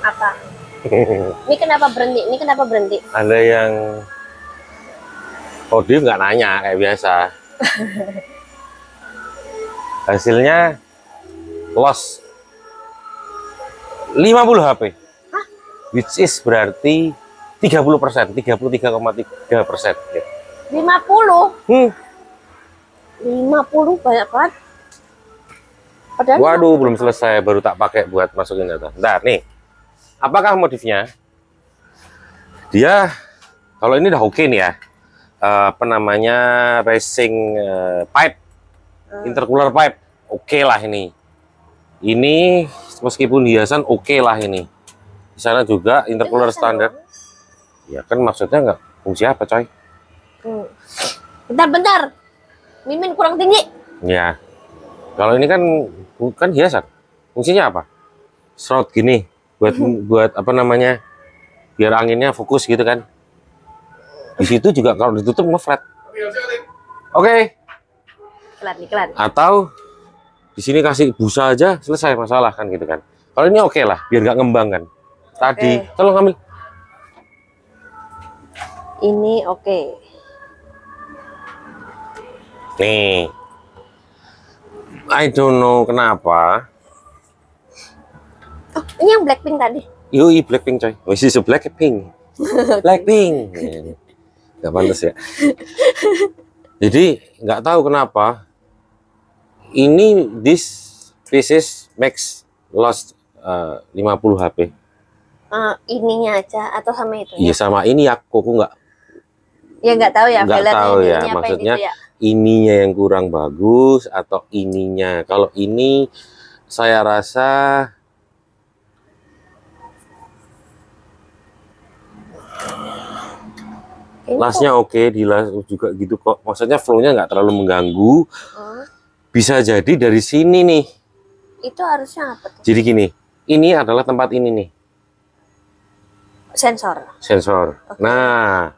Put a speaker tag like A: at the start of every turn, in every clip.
A: Apa? Ini kenapa berhenti? Ini kenapa berhenti?
B: Ada yang dia nggak nanya kayak biasa. Hasilnya loss 50 HP.
A: Hah?
B: Which is berarti 30%, 33,3%.
A: 50? 50 banyak banget. Padahal
B: Waduh, belum selesai, baru tak pakai buat masukin data. Bentar nih. Apakah modifnya? Dia kalau ini udah oke nih ya. Apa namanya? Racing pipe. Intercooler pipe. Oke lah ini. Ini meskipun hiasan oke lah ini. Di sana juga intercooler standar. Ya kan maksudnya nggak fungsi apa, coy?
A: Bentar. Mimin kurang tinggi.
B: Ya. Kalau ini kan bukan hiasan. Fungsinya apa? Shroud gini buat apa namanya? Biar anginnya fokus gitu kan. Di situ juga kalau ditutup ngeflat. Oke.
A: Iklan.
B: Atau di sini kasih busa aja selesai masalah kan gitu kan. Kalau ini oke lah, biar nggak ngembang kan. Tadi, tolong ambil.
A: Ini oke.
B: Nih. I don't know kenapa.
A: Oh, ini yang Blackpink tadi.
B: Yoi, Blackpink coy. Oh, ini Blackpink. Blackpink. Gak pantas ya. Jadi nggak tahu kenapa. Ini this is max lost 50 HP.
A: Ininya aja atau sama itu?
B: Iya sama ini aku nggak.
A: Ya nggak tahu ya.
B: Nggak tahu ya.
A: Ininya
B: Maksudnya
A: gitu ya?
B: ininya yang kurang bagus atau ininya. Kalau ini saya rasa lasnya oke, di las juga gitu kok. Maksudnya flow-nya nggak terlalu mengganggu. Bisa jadi dari sini nih.
A: Itu harusnya apa tuh?
B: Jadi gini, ini adalah tempat ini nih.
A: Sensor. Okay.
B: Nah,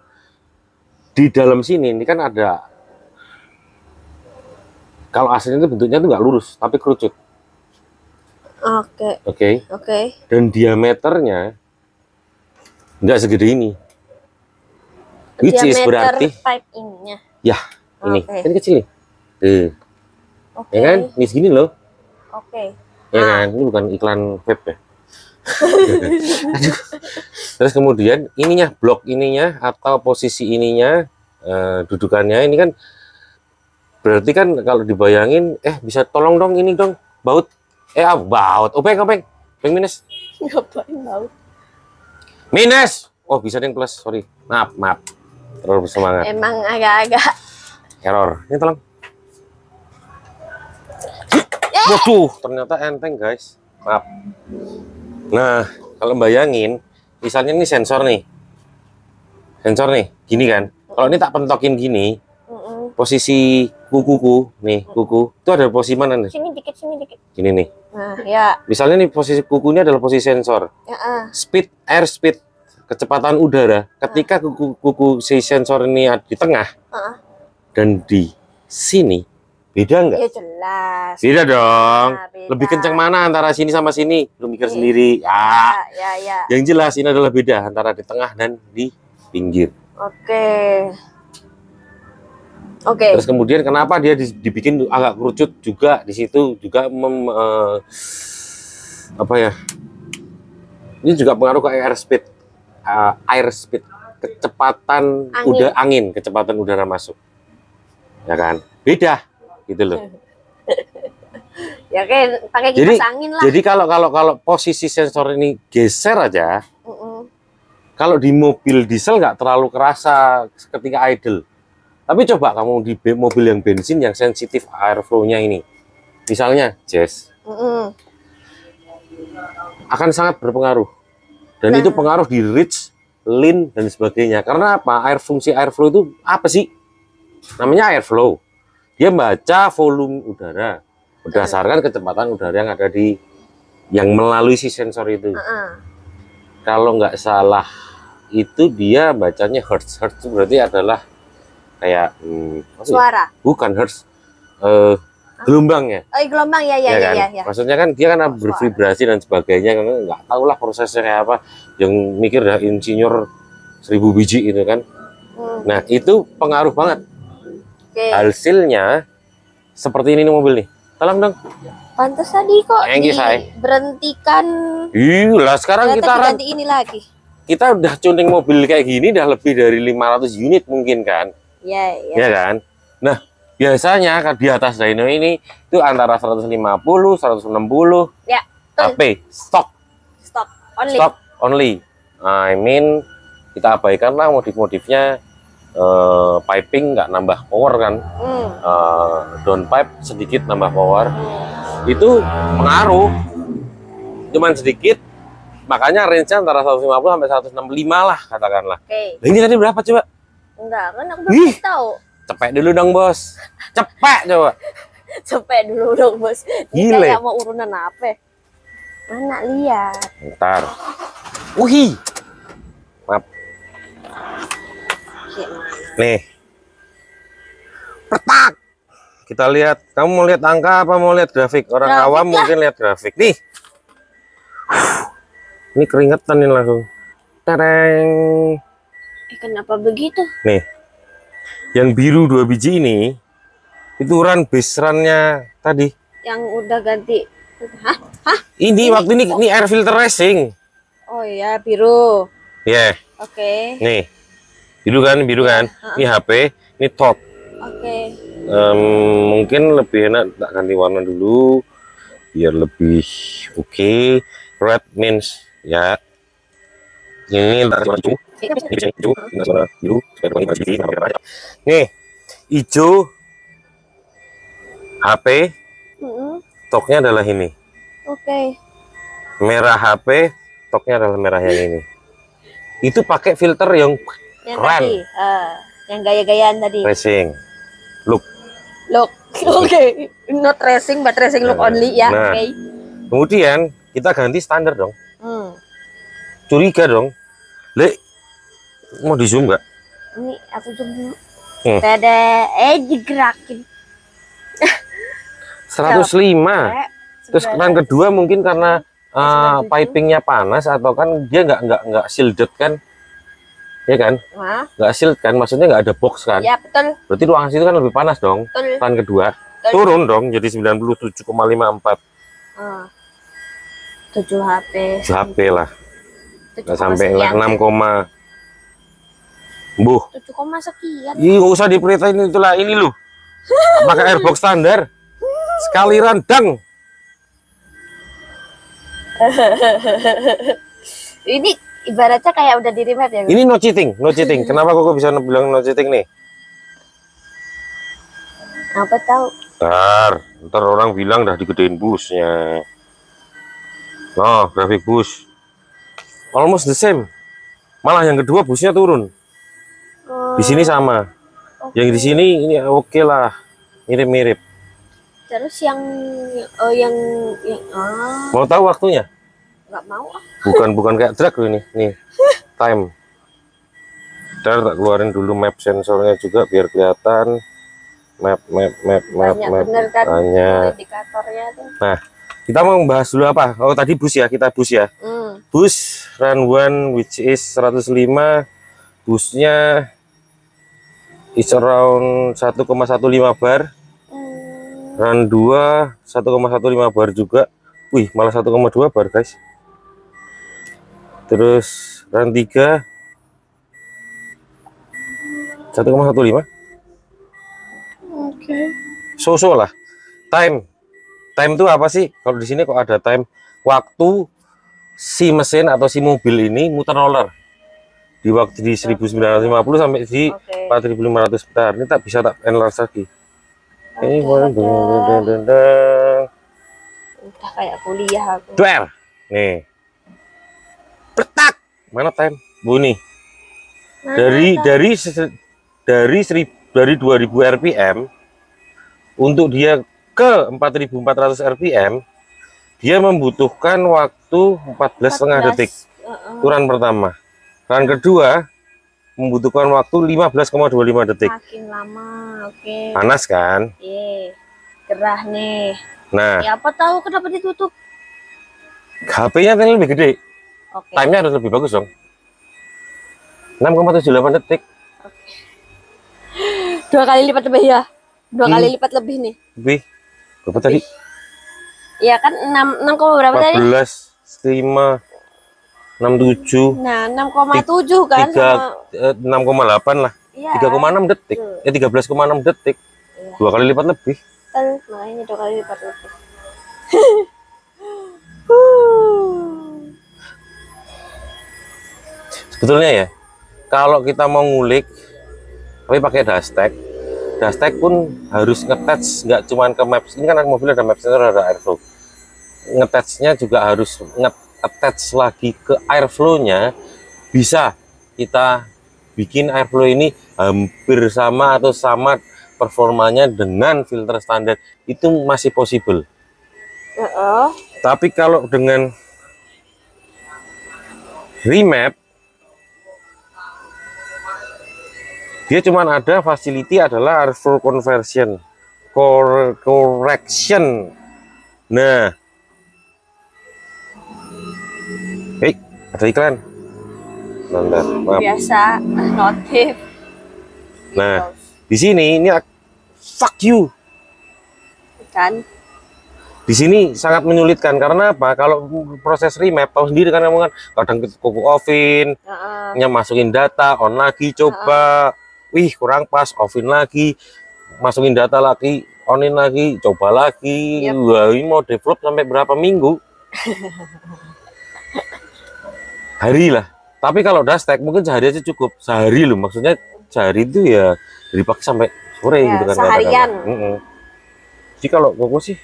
B: di dalam sini ini kan ada. Kalau aslinya itu bentuknya tuh nggak lurus, tapi kerucut. Oke. Dan diameternya nggak segede ini. Which is berarti
A: pipe ininya.
B: Ya, ini kan kecil nih.
A: Okay.
B: Ya kan? Ini segini loh.
A: Oke.
B: Ya kan? Ini bukan iklan vape ya. Aduh. Terus kemudian ininya, blok ininya atau posisi ininya, dudukannya ini kan berarti kan kalau dibayangin, bisa tolong dong ini dong, baut. Baut. Openg minus.
A: Ngapain baut?
B: Minus. Oh, bisa yang plus, sorry. Maaf. Terlalu bersemangat.
A: Emang agak-agak
B: error. Ini tolong. Waduh, ternyata enteng guys. Maaf. Nah, kalau bayangin, misalnya ini sensor nih, gini kan. Kalau ini tak pentokin gini, posisi kukuku nih, kuku itu ada posisi mana nih?
A: Sini dikit.
B: Gini nih.
A: Nah, ya.
B: Misalnya nih posisi kuku ini adalah posisi sensor. Air speed, kecepatan udara. Ketika kuku si sensor ini di tengah dan di sini. Beda nggak?
A: Ya jelas.
B: Beda dong.
A: Beda.
B: Lebih kencang mana antara sini sama sini? Lu mikir sendiri.
A: Ya.
B: Yang jelas ini adalah beda antara di tengah dan di pinggir.
A: Oke.
B: Terus kemudian kenapa dia dibikin agak kerucut juga di situ juga apa ya? Ini juga pengaruh ke air speed, kecepatan angin, kecepatan udara masuk. Ya kan? Beda. Gitu loh.
A: Ya kayak pakai kipas angin lah.
B: Jadi kalau posisi sensor ini geser aja, kalau di mobil diesel nggak terlalu kerasa ketika idle. Tapi coba kamu di mobil yang bensin yang sensitif airflow-nya ini, misalnya Jazz, akan sangat berpengaruh. Dan itu pengaruh di reach, lean dan sebagainya. Karena apa? Fungsi airflow itu apa sih? Namanya airflow. Dia baca volume udara berdasarkan kecepatan udara yang ada yang melalui si sensor itu. Kalau nggak salah itu dia bacanya hertz. Hertz berarti adalah kayak
A: suara.
B: Bukan hertz. gelombangnya.
A: Oh, gelombang ya
B: Ya kan?
A: ya.
B: Maksudnya kan dia kan bervibrasi dan sebagainya, kan nggak tahu lah prosesnya kayak apa. Yang mikir dah insinyur 1000 biji itu kan. Nah itu pengaruh banget. Hasilnya seperti ini nih mobil nih. Tolong dong.
A: Pantas tadi kok berhentikan.
B: Iya, sekarang kita
A: ganti ini lagi.
B: Kita udah tuning mobil kayak gini udah lebih dari 500 unit mungkin kan?
A: Iya.
B: Ya kan? Nah, biasanya kan di atas dyno ini itu antara 150, 160
A: ya,
B: HP stock only. I mean kita abaikan lah modif-modifnya, piping nggak nambah power kan, downpipe sedikit nambah power, itu pengaruh cuman sedikit, makanya range-nya antara 150 sampai 165 lah katakanlah. Nah, ini tadi berapa coba?
A: Enggak kan aku belum tahu.
B: Cepet dulu dong bos, cepet coba.
A: Cepet dulu dong bos.
B: Gile.
A: Kayak mau urunan apa? Anak lihat.
B: Ntar. Wih. Maaf. Nih. Petak. Kita lihat. Kamu mau lihat angka apa mau lihat grafik? Orang awam mungkin lihat grafik. Nih. Ini keringetan nih langsung. Tereng.
A: Kenapa begitu?
B: Nih. Yang biru 2 biji ini itu run base run-nya tadi.
A: Yang udah ganti. Hah?
B: Ini waktu ini air filter racing.
A: Oh iya, biru.
B: Ya. Yeah.
A: Oke.
B: Nih. Biru kan? Ini HP, ini top.
A: Oke.
B: Mungkin lebih enak tak ganti warna dulu biar lebih oke. Red means ya. Ini nih hijau HP, toknya adalah ini.
A: Oke.
B: Merah HP, toknya adalah merah yang ini. Itu pakai filter yang keren.
A: Tadi, yang gaya-gayaan tadi.
B: Racing look.
A: Oke. Not racing but racing look only ya.
B: Nah,
A: Oke.
B: kemudian kita ganti standar dong. Curiga dong. Le, mau di zoom nggak?
A: Ini aku zoom dulu. Ada digerakin.
B: 105. Terus keran kedua mungkin karena pipingnya panas atau kan dia nggak shielded kan, ya kan? Nggak shield kan, maksudnya nggak ada box kan?
A: Ya betul.
B: Berarti ruangan situ kan lebih panas dong. Keran kedua turun dong jadi 97,54.
A: 7 HP.
B: 7 HP lah. Nggak sampai 6, buh.
A: 7, sekian.
B: Ih, nggak usah diperitain itulah ini loh. Pakai airbox standar. Sekali randang.
A: Ini ibaratnya kayak udah di remat ya.
B: Ini no cheating. Kenapa kok bisa bilang no cheating nih?
A: Apa tahu?
B: Ntar orang bilang dah digedein busnya. Oh, grafik bus. Almost the same. Malah yang kedua busnya turun. Di sini sama. Yang di sini ini oke lah. Mirip-mirip.
A: Terus yang
B: mau tahu waktunya?
A: Nggak mau.
B: Bukan kayak drag loh ini. Nih. Time. Ntar tak keluarin dulu map sensornya juga biar kelihatan. Map.
A: Bener kan?
B: Banyak.
A: Indikatornya tuh.
B: Nah, kita mau membahas dulu apa? Oh, tadi bus ya, kita bus ya. Bus run 1 which is 105. Busnya is around 1,15 bar. Run 2 1,15 bar juga. Wih, malah 1,2 bar, guys. Terus run 3 1,15.
A: Oke.
B: So lah. Time itu apa sih? Kalau di sini kok ada time, waktu si mesin atau si mobil ini muter roller di waktu di 1950 sampai di 4500. Bentar, ini tak bisa tak enlarge lagi. Ini
A: udah kayak kuliah aku.
B: Nih. Petak. Mana time? Bunyi. Dari 2000 rpm untuk dia ke 4400 rpm dia membutuhkan waktu 14,5 detik. Run pertama. Run kedua membutuhkan waktu 15,25 detik.
A: Makin lama, oke.
B: Panas kan?
A: Iya. Gerah nih.
B: Nah,
A: Ya apa tahu kenapa ditutup?
B: HP-nya kan lebih gede.
A: Oke.
B: Time-nya harus lebih bagus dong. 6,78 detik.
A: 2 kali lipat lebih ya. 2 kali lipat lebih nih.
B: Lebih. Berapa tadi?
A: Iya kan 6 berapa tadi?
B: 14, 5, 67.
A: Nah, 6,7 kan sama
B: 6,8 lah.
A: iya.
B: 3,6 detik. 13,6 detik.
A: Iya.
B: 2 kali lipat lebih.
A: Makanya 2 kali lipat lebih.
B: Sebetulnya ya, kalau kita mau ngulik tapi pakai dashtag pun harus nge-attach, nggak cuma ke maps. Ini kan mobil ada map sensor, ada airflow. Nge-attach-nya juga harus nge-attach lagi ke airflow-nya. Bisa kita bikin airflow ini hampir sama atau sama performanya dengan filter standar, itu masih possible. Tapi kalau dengan remap, dia cuma ada facility adalah airflow conversion correction. Nah, ada iklan. Bentar, maaf.
A: Biasa notif.
B: Nah, di sini ini fuck you.
A: Kan
B: Di sini sangat menyulitkan karena apa? Kalau proses remap tahu sendiri kan, kamu kan kadang kuku offin, masukin data, on lagi, coba, wih kurang pas, offin lagi, masukin data lagi, onin lagi, coba lagi. Wah, ini mau develop sampai berapa minggu? Hari lah. Tapi kalau dashtag mungkin sehari aja cukup. Sehari loh, maksudnya sehari itu ya dari pagi sampai sore
A: ya,
B: gitu kan.
A: seharian.
B: Jadi kalau Koko sih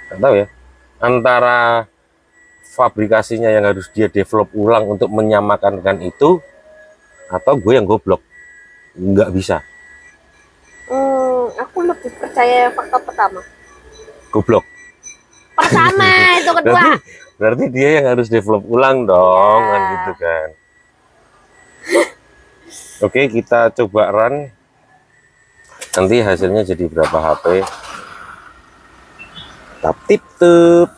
B: nggak tahu ya, antara fabrikasinya yang harus dia develop ulang untuk menyamakan dengan itu, atau gue yang goblok nggak bisa.
A: Aku lebih percaya fakta pertama.
B: Goblok.
A: Pertama itu kedua.
B: Berarti dia yang harus develop ulang dong, kan gitu kan. Oke, kita coba run. Nanti hasilnya jadi berapa HP? Tip-tip.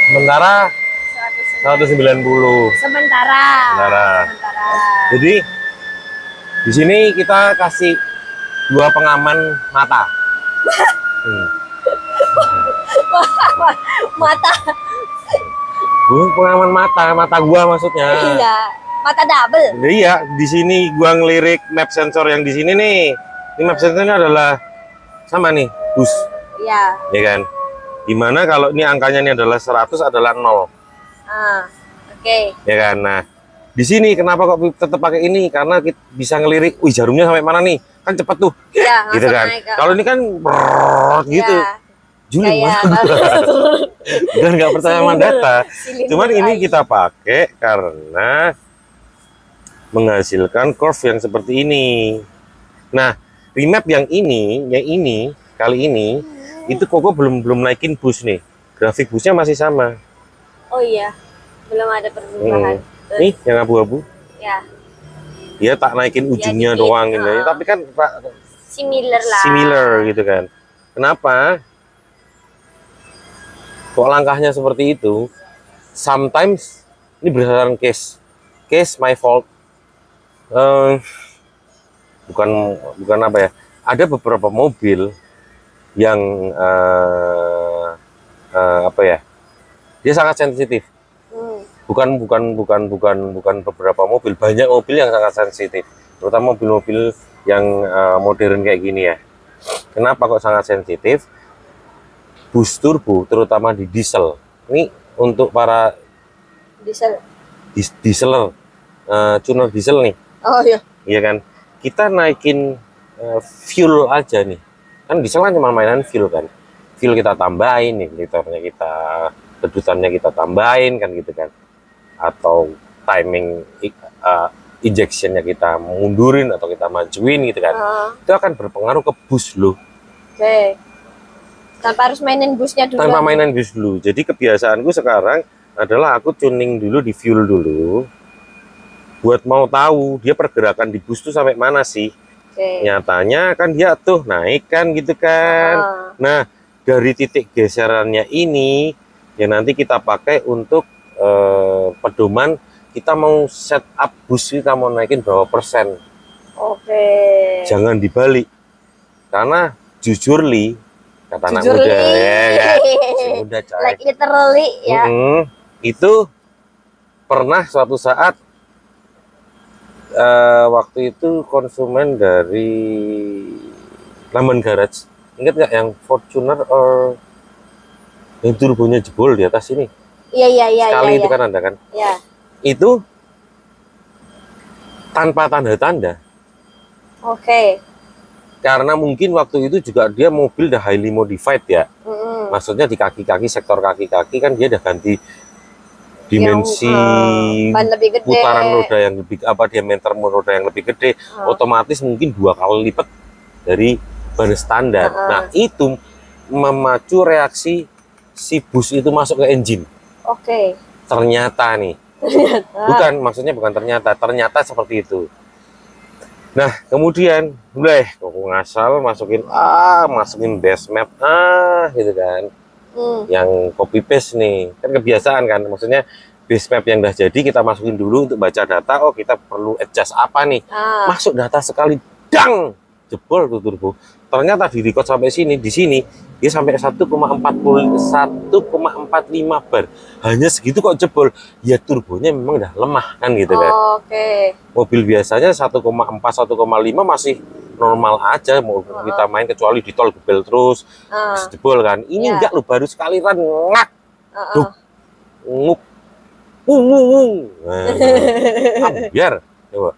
B: Sementara 190.
A: Sementara.
B: Jadi di sini kita kasih 2 pengaman mata.
A: Mata.
B: Pengaman mata gua maksudnya.
A: Iya, mata double.
B: Iya, di sini gua ngelirik map sensor yang di sini nih. Ini map sensornya adalah sama nih, bus.
A: Iya.
B: Ya kan? Dimana kalau ini angkanya ini adalah 100 adalah 0.
A: Oke.
B: Ya kan? Nah, di sini kenapa kok tetap pakai ini? Karena kita bisa ngelirik, wih jarumnya sampai mana nih? Kan cepet tuh.
A: Iya,
B: gitu kan. Kalau ini kan gitu. Juli dan nggak percaya sama data. Cuman ini kita pakai karena menghasilkan curve yang seperti ini. Nah, remap yang ini kali ini itu Koko belum naikin bus nih. Grafik busnya masih sama.
A: Oh iya, belum ada perubahan.
B: Nih yang abu-abu.
A: Ya.
B: Dia tak naikin ujungnya doang ini. Tapi kan
A: similar lah.
B: Similar gitu kan. Kenapa? Kok langkahnya seperti itu? Sometimes ini berdasarkan case my fault. Bukan apa ya? Ada beberapa mobil yang apa ya? Dia sangat sensitif. Bukan beberapa mobil, banyak mobil yang sangat sensitif. Terutama mobil-mobil yang modern kayak gini ya. Kenapa kok sangat sensitif? Bus turbo, terutama di diesel. Ini untuk para dieseler, tuner diesel nih.
A: Oh iya.
B: Iya kan? Kita naikin fuel aja nih. Kan diesel kan cuma mainan fuel kan. Fuel kita tambahin nih, liternya kita, kedutannya kita tambahin kan gitu kan. Atau timing injectionnya kita mundurin atau kita majuin gitu kan, itu akan berpengaruh ke bus loh.
A: Oke. Tanpa harus mainin busnya dulu.
B: Tanpa mainan bus dulu. Jadi kebiasaanku sekarang adalah aku tuning dulu di fuel dulu, buat mau tahu dia pergerakan di bus tuh sampai mana sih. Nyatanya kan dia tuh naik kan gitu kan. Nah, dari titik geserannya ini ya nanti kita pakai untuk pedoman kita mau setup bus, kita mau naikin berapa persen.
A: Oke.
B: Jangan dibalik. Karena jujur li, kata anak
A: Jujur,
B: muda
A: Li.
B: ya, muda coy.
A: Like literally ya.
B: Itu pernah suatu saat waktu itu konsumen dari Lemon Garage, ingat nggak yang Fortuner or yang turbonya jebol di atas ini?
A: Iya.
B: Sekali itu kan ada kan?
A: Iya.
B: Itu tanpa tanda-tanda.
A: Oke.
B: Karena mungkin waktu itu juga dia mobil udah highly modified ya. Maksudnya di kaki-kaki, sektor kaki-kaki kan dia udah ganti dimensi
A: ban lebih gede,
B: putaran roda yang lebih diameter roda yang lebih gede, otomatis mungkin 2 kali lipat dari ban standar. Nah, itu memacu reaksi si bus itu masuk ke engine.
A: Oke.
B: Ternyata nih. Bukan ternyata seperti itu. Nah, kemudian aku ngasal masukin base map gitu kan. Yang copy paste nih. Kan kebiasaan kan, maksudnya base map yang udah jadi kita masukin dulu untuk baca data. Oh, kita perlu adjust apa nih? Masuk data sekali, dang, jebol tuh turbo. Ternyata di record sampai sini, di sini dia sampai 1,45 bar. Hanya segitu kok jebol. Ya turbonya memang udah lemah kan gitu kan.
A: Oke.
B: Mobil biasanya 1,4 1,5 masih normal aja, mau kita main, kecuali di tol gebel terus jebol kan. Ini enggak lo, baru sekali kan ngak. Duh. Nguk. Biar coba.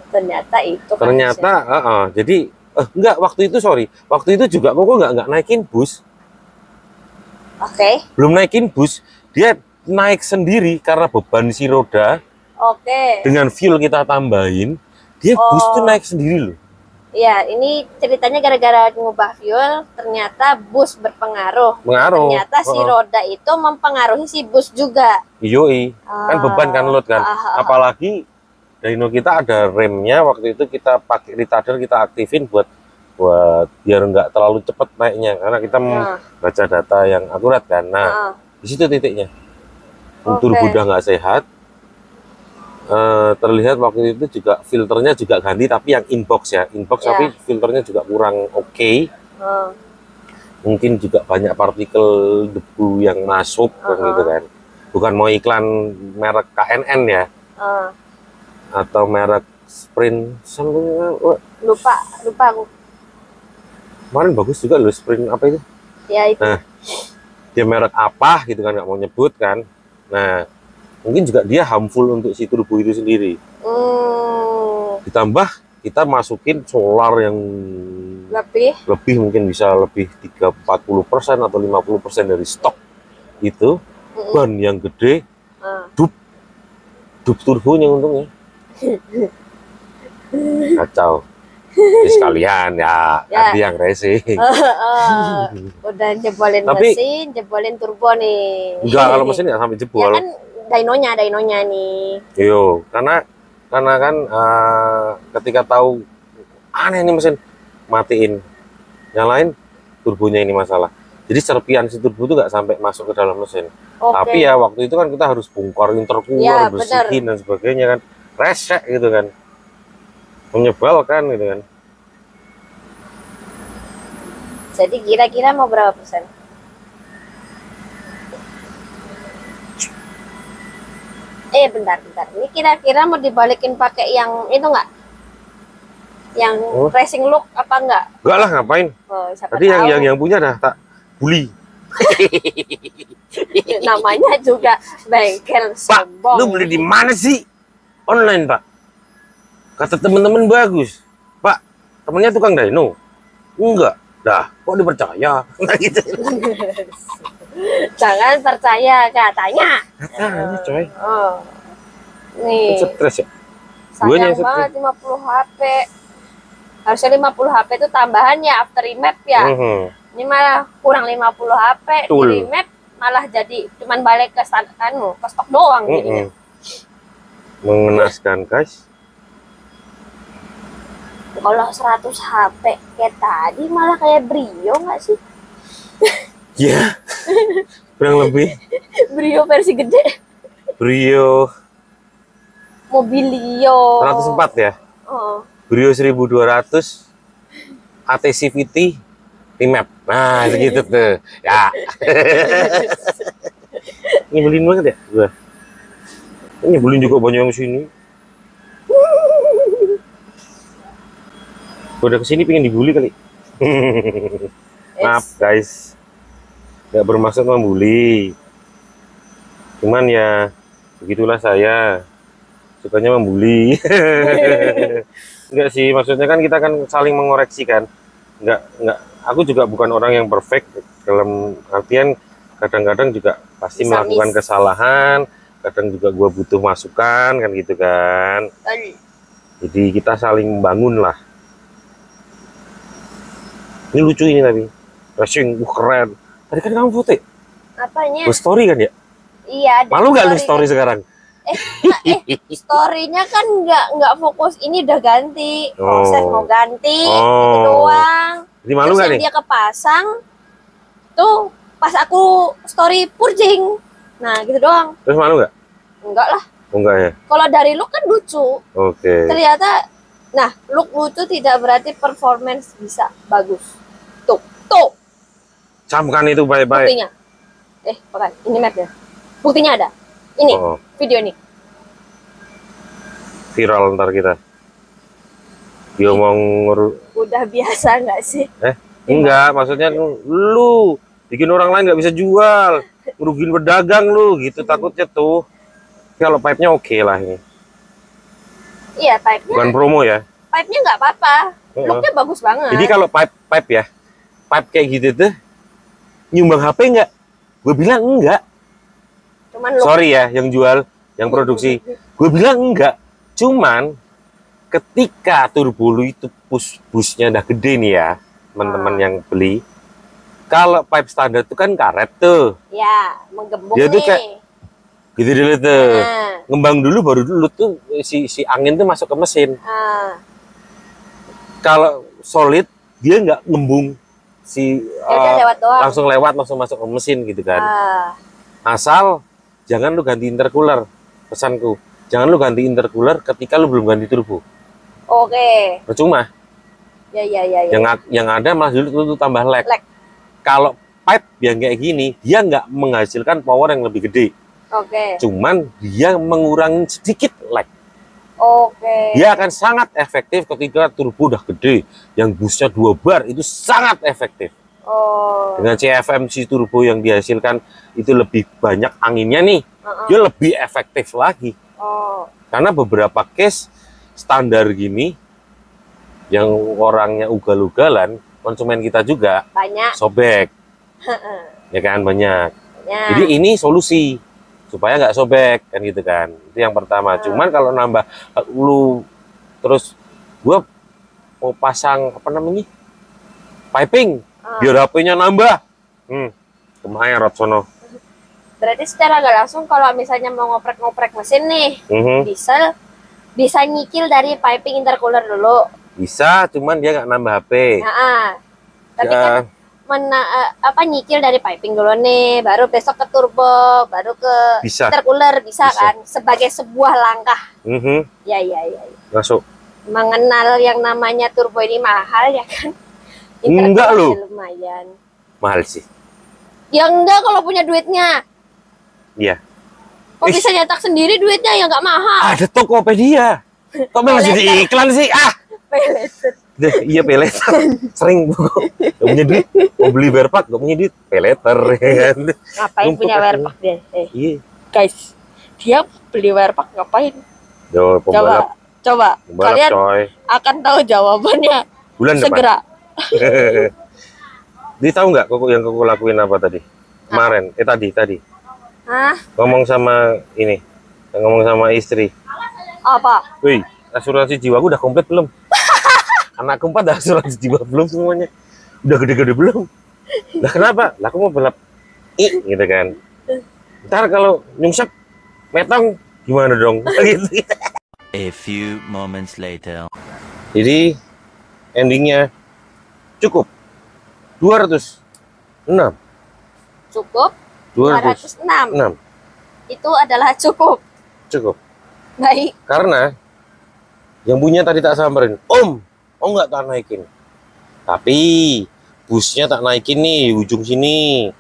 A: Ternyata itu kan.
B: Ternyata jadi enggak, waktu itu juga kok enggak naikin bus.
A: Oke.
B: Belum naikin bus, dia naik sendiri karena beban si roda.
A: Oke.
B: Dengan fuel kita tambahin, dia bus tuh naik sendiri loh.
A: Iya, ini ceritanya gara-gara ngubah fuel, ternyata bus berpengaruh. Ternyata si roda itu mempengaruhi si bus juga.
B: Yoi, kan beban kan load kan. Apalagi dyno kita ada remnya, waktu itu kita pakai retarder, kita aktifin buat biar nggak terlalu cepat naiknya, karena kita membaca data yang akurat kan. Nah, di situ titiknya. Turbo udah nggak sehat. Terlihat waktu itu juga filternya juga ganti, tapi yang inbox ya, tapi filternya juga kurang oke. Mungkin juga banyak partikel debu yang masuk gitu kan. Bukan mau iklan merek KNN ya, atau merek Sprint
A: lupa aku.
B: Kemarin bagus juga loh Sprint apa itu
A: ya itu.
B: Nah, dia merek apa gitu kan, nggak mau nyebut kan. Nah, mungkin juga dia harmful untuk si turbo itu sendiri. Ditambah kita masukin solar yang lebih mungkin bisa lebih 30-40% atau 50% dari stok itu. Ban yang gede, dup turbonya untungnya. Kacau. Jadi sekalian ya, nanti yang racing.
A: Udah jebolin mesin, jebolin turbo nih.
B: Enggak, kalau mesin nggak sampai jebol.
A: Ya kan dynonya nih.
B: Yo, karena kan ketika tahu aneh ini mesin, matiin, nyalain, turbonya ini masalah. Jadi serpian si turbo itu nggak sampai masuk ke dalam mesin. Tapi ya waktu itu kan kita harus bongkar intercooler, bersihin dan sebagainya kan, resek gitu kan, menyebalkan gitu kan.
A: Jadi kira-kira mau berapa persen? Bentar. Ini kira-kira mau dibalikin pakai yang itu nggak? Yang racing look apa enggak?
B: Enggak lah, ngapain? Tadi yang punya dah tak bully.
A: Namanya juga bengkel sombong.
B: Pak, lu beli di mana sih? Online, Pak. Kata teman-teman bagus. Pak, temennya tukang dyno. Enggak. Dah, kok dipercaya? Nah, gitu.
A: Jangan percaya katanya.
B: Katanya, coy.
A: Nih.
B: Stres ya?
A: Sayang banget 50 HP. Harusnya 50 HP itu tambahan ya after remap ya. Ini malah kurang 50 HP. Di remap malah jadi cuman balik ke ke stok doang jadinya.
B: Mengenaskan guys.
A: Kalau 100 HP kayak tadi malah kayak Brio nggak sih?
B: Ya, kurang lebih.
A: Brio versi gede.
B: Brio.
A: Mobilio.
B: 104 ya? Brio 1200. AT CVT. Remap. Nah, segitu tuh. Ya. Nyebelin banget ya gua. Nyebelin juga banyak yang sini. Gua udah kesini pengen dibully kali. Maaf guys. Nggak bermaksud membuli. Cuman ya begitulah saya. Sukanya membuli. Enggak sih, maksudnya kan kita kan saling mengoreksi kan. Enggak, aku juga bukan orang yang perfect dalam artian kadang-kadang juga pasti melakukan kesalahan, kadang juga gua butuh masukan kan gitu kan. Jadi kita saling membangun lah. Ini lucu ini tapi racing, keren. Tadi kan kamu foto ya?
A: Apanya?
B: Story kan ya?
A: Iya.
B: Malu nggak lu story sekarang?
A: Storynya kan nggak fokus, ini udah ganti, proses mau ganti, itu doang.
B: Jadi malu nggak nih?
A: Dia kepasang, tuh pas aku story purjing, nah gitu doang.
B: Terus malu nggak?
A: Enggak lah.
B: Enggak ya?
A: Kalau dari look kan lucu. Ternyata, nah look lucu tidak berarti performance bisa bagus. Tuh.
B: Camkan itu baik-baik.
A: Buktinya. Bukan, ini mapnya. Buktinya ada. Ini, video ini.
B: Viral ntar kita. Dia mau
A: Udah biasa nggak sih?
B: Enggak, maksudnya lu bikin orang lain nggak bisa jual. Ngerugiin pedagang lu gitu, takutnya tuh. Kalau pipe-nya oke lah ini.
A: Iya, pipe-nya.
B: Bukan promo ya?
A: Pipe-nya nggak apa-apa. Look-nya bagus banget.
B: Jadi kalau pipe ya, pipe kayak gitu tuh, nyumbang HP nggak? Gue bilang enggak.
A: Cuman
B: sorry ya yang jual, yang produksi. Gue bilang enggak. Cuman ketika turbo lu itu busnya udah gede nih ya, teman-teman yang beli. Kalau pipe standar itu kan karet tuh.
A: Ya, menggembung
B: dia tuh
A: nih.
B: Kayak gitu dulu tuh. Ngembang dulu baru dulu tuh si angin tuh masuk ke mesin. Kalau solid dia nggak ngembung. Langsung lewat langsung masuk ke mesin gitu kan. Asal jangan lu ganti intercooler, pesanku. Jangan lu ganti intercooler ketika lu belum ganti turbo. Percuma.
A: Ya.
B: Yang ada malah dulu tuh tambah lag. Kalau pipe yang kayak gini, dia nggak menghasilkan power yang lebih gede. Cuman dia mengurangi sedikit lag. Dia akan sangat efektif ketika turbo udah gede, yang busnya 2 bar itu sangat efektif. Dengan CFMC turbo yang dihasilkan itu lebih banyak anginnya nih, dia lebih efektif lagi. Karena beberapa case standar gini, yang orangnya ugal-ugalan, konsumen kita juga
A: banyak
B: sobek, ya kan banyak. Jadi ini solusi supaya nggak sobek kan gitu kan. Itu yang pertama. Cuman kalau nambah lu terus gua mau pasang apa namanya piping biar HP-nya nambah, kemana Rotsono.
A: Berarti secara nggak langsung kalau misalnya mau ngoprek mesin nih, diesel bisa nyicil dari piping intercooler dulu.
B: Bisa, cuman dia nggak nambah HP.
A: Tapi kan nyicil dari piping dulu nih, baru besok ke turbo, baru ke intercooler bisa kan? Sebagai sebuah langkah. Ya.
B: Masuk.
A: Mengenal yang namanya turbo ini mahal ya kan?
B: Enggak loh.
A: Lumayan.
B: Mahal sih.
A: Ya enggak kalau punya duitnya.
B: Iya.
A: Kok bisa nyetak sendiri duitnya ya nggak mahal?
B: Ada Tokopedia. Kok malah jadi iklan sih?
A: Peleter.
B: Iya peleter. Sering gak punya duit, mau beli werpak gak punya duit, peleter ya kan.
A: Ngapain punya werpak dia?
B: Iya.
A: Guys, dia beli werpak ngapain? Coba. Kalian akan tahu jawabannya
B: bulan
A: segera.
B: Dia tahu nggak kok yang koko lakuin apa tadi? Kemarin, tadi. Ngomong sama istri.
A: Apa?
B: Wih, asuransi jiwaku udah komplit belum? Anakku 4 udah asuransi jiwa belum semuanya? Udah gede-gede belum? Lah kenapa? Lah aku mau balap gitu kan. Ntar kalau nyungsep metong gimana dong? Gitu.
C: A few moments later.
B: Jadi endingnya cukup 206.
A: Cukup
B: 206.
A: 206. Itu adalah cukup.
B: Cukup.
A: Baik.
B: Karena yang punya tadi tak samperin, Om nggak tak naikin. Tapi busnya tak naikin nih ujung sini.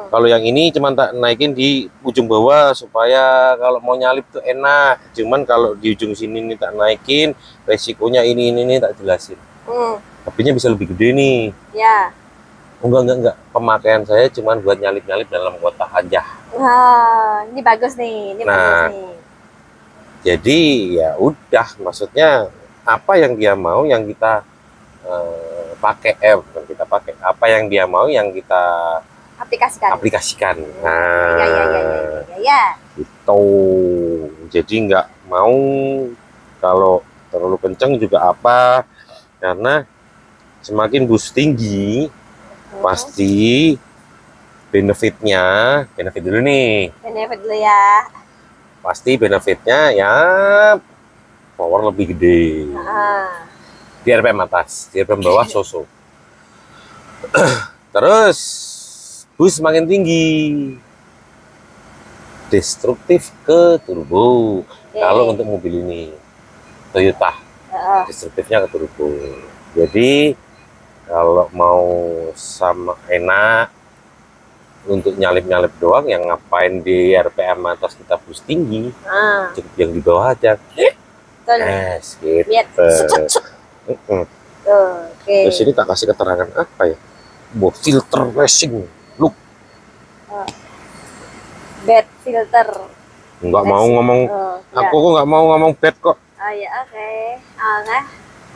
B: Kalau yang ini cuman tak naikin di ujung bawah supaya kalau mau nyalip tuh enak. Cuman kalau di ujung sini nih tak naikin, resikonya ini tak jelasin. Tapinya bisa lebih gede nih.
A: Ya.
B: Enggak. Pemakaian saya cuman buat nyalip-nyalip dalam kota aja.
A: Wah, ini bagus nih. Bagus nih.
B: Jadi ya udah, maksudnya apa yang dia mau yang kita pakai, bukan kita pakai. Apa yang dia mau yang kita aplikasikan. Nah,
A: ya.
B: Itu. Jadi nggak mau kalau terlalu kenceng juga apa, karena semakin bus tinggi pasti benefit dulu nih.
A: Benefit dulu ya.
B: Pasti benefitnya ya power lebih gede. Di RPM atas, di RPM bawah so-so. Terus bus semakin tinggi, destruktif ke turbo. Kalau untuk mobil ini Toyota, destruktifnya ke turbo. Jadi kalau mau sama enak untuk nyalip-nyalip doang, yang ngapain di RPM atas kita bus tinggi, cukup yang di bawah aja. Yes, gitu. Terus ini tak kasih keterangan apa ya? Buat filter racing. Look.
A: Bed filter.
B: Nggak mau ngomong. Aku kok nggak mau ngomong bed kok.
A: Oh ya, oke.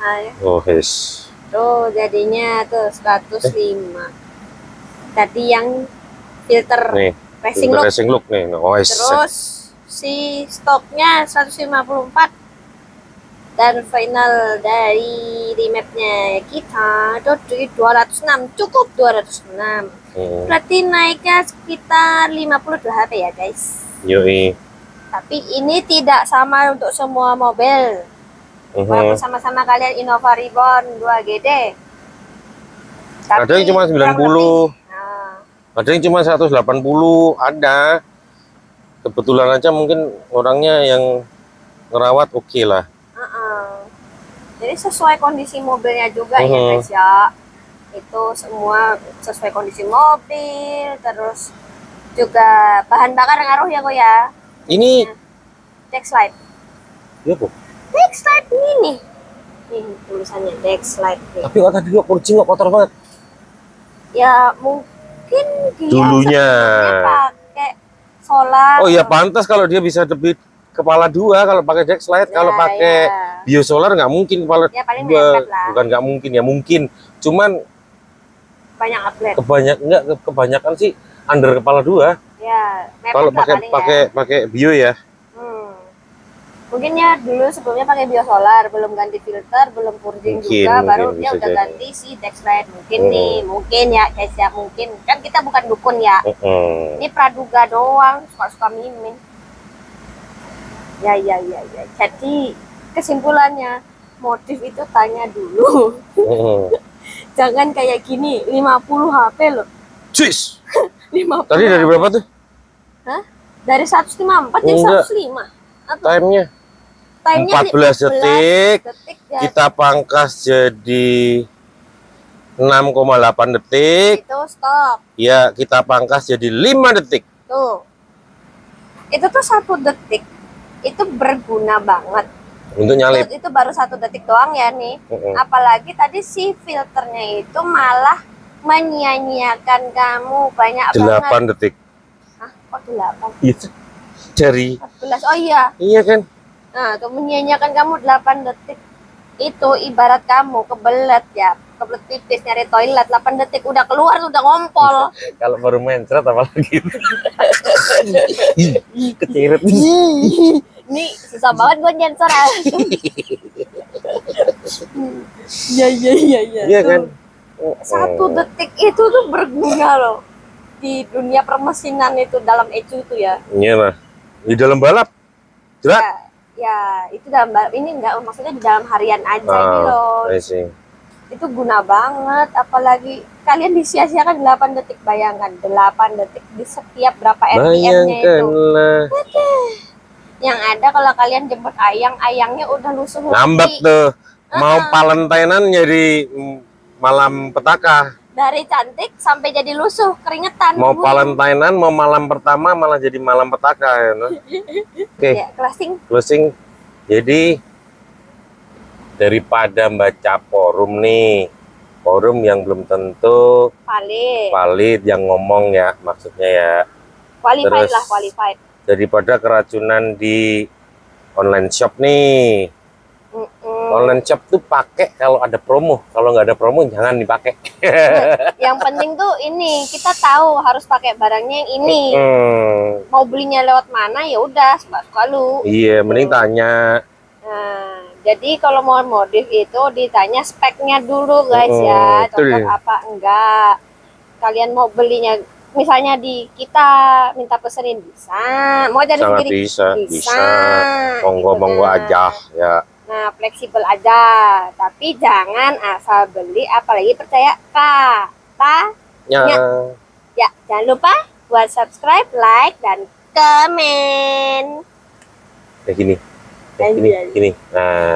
A: Ayo.
B: Oh, yes.
A: Tuh jadinya tuh 105. Tadi yang filter
B: nih, racing look nih. Oh, yes.
A: Terus si stopnya 154. Dan final dari remapnya kita itu di 206, cukup 206. Berarti naiknya sekitar 52 HP ya guys.
B: Yoi.
A: Tapi ini tidak sama untuk semua mobil. Walaupun sama-sama kalian Innova Reborn 2GD. Tapi
B: ada yang cuma 90. Ada yang cuma 180, ada. Kebetulan aja mungkin orangnya yang ngerawat oke lah.
A: Jadi sesuai kondisi mobilnya juga ya guys ya. Itu semua sesuai kondisi mobil, terus juga bahan bakar ngaruh ya kok ya.
B: Ini
A: Dexlite.
B: Iya kok.
A: Dexlite ini nih tulisannya Dexlite nih.
B: Tapi kok tadi kok kucing kok kotor banget.
A: Ya mungkin dia
B: dulunya
A: pakai solar.
B: Oh iya, pantas kalau dia bisa lebih kepala 2 kalau pakai Dexlite. Kalau pakai biosolar nggak mungkin kepala
A: ya, paling
B: 2. Bukan nggak mungkin ya, mungkin. Cuman
A: banyak upgrade.
B: Kebanyakan sih under kepala 2.
A: Ya,
B: kalau pakai bio ya.
A: Mungkin ya dulu sebelumnya pakai biosolar, belum ganti filter, belum purging juga, baru dia udah ganti si Dexlite. Mungkin ya guys ya, mungkin. Kan kita bukan dukun ya. Ini praduga doang, suka-suka mimin. Ya. Jadi kesimpulannya, motif itu tanya dulu. Jangan kayak gini, 50 HP loh.
B: Cis.
A: 50.
B: Tadi dari berapa tuh?
A: Hah? Dari 154 jadi 105.
B: Time-nya 14 detik. Ya. Kita pangkas jadi 6,8 detik.
A: Itu stop.
B: Ya, kita pangkas jadi 5 detik.
A: Tuh. Itu tuh 1 detik. Itu berguna banget.
B: Untuk nyalip.
A: Itu baru 1 detik doang ya nih. Apalagi tadi si filternya itu malah menyia-nyiakan kamu banyak
B: 8
A: banget.
B: detik.
A: Hah? Kok 8?
B: Iya. Dari
A: 14. Oh iya.
B: Iya kan?
A: Nah, tuh menyia-nyiakan kamu 8 detik. Itu ibarat kamu kebelet ya. Kebelet pipis nyari toilet 8 detik udah keluar udah ngompol.
B: Kalau baru mencret apalagi. Keceret.
A: Ini susah banget buat nyensor. Iya.
B: Iya kan?
A: Satu detik itu tuh berguna loh di dunia permesinan itu, dalam ECU itu ya.
B: Iya lah. Di dalam balap. Jelas.
A: Ya, itu dalam balap ini enggak, maksudnya di dalam harian aja ini loh.
B: I see.
A: Itu guna banget, apalagi kalian disia-siakan 8 detik, bayangkan 8 detik di setiap berapa RPM-nya itu.
B: Bayangkanlah.
A: Yang ada kalau kalian jemput ayangnya udah lusuh
B: Ngambek tuh. Mau Valentinean jadi malam petaka.
A: dari cantik sampai jadi lusuh, keringetan.
B: Mau Valentinean, mau malam pertama malah jadi malam petaka ya. No? Oke.
A: Ya,
B: Closing. Jadi daripada baca forum nih, forum yang belum tentu valid yang ngomong ya, maksudnya ya.
A: Qualified.
B: Daripada keracunan di online shop nih. Online shop tuh pakai kalau ada promo, kalau nggak ada promo jangan dipakai.
A: Yang penting tuh ini, kita tahu harus pakai barangnya yang ini. Mau belinya lewat mana ya udah, suka lu.
B: Iya, mending tanya.
A: Nah, jadi kalau mau modif itu ditanya speknya dulu guys ya, cocok apa enggak. Kalian mau belinya misalnya di kita minta pesenin bisa, mau jadi sendiri
B: bisa. Monggo aja ya.
A: Nah, fleksibel aja, tapi jangan asal beli, apalagi percaya katanya. Ya, jangan lupa buat subscribe, like, dan komen.
B: Kayak gini. Nah.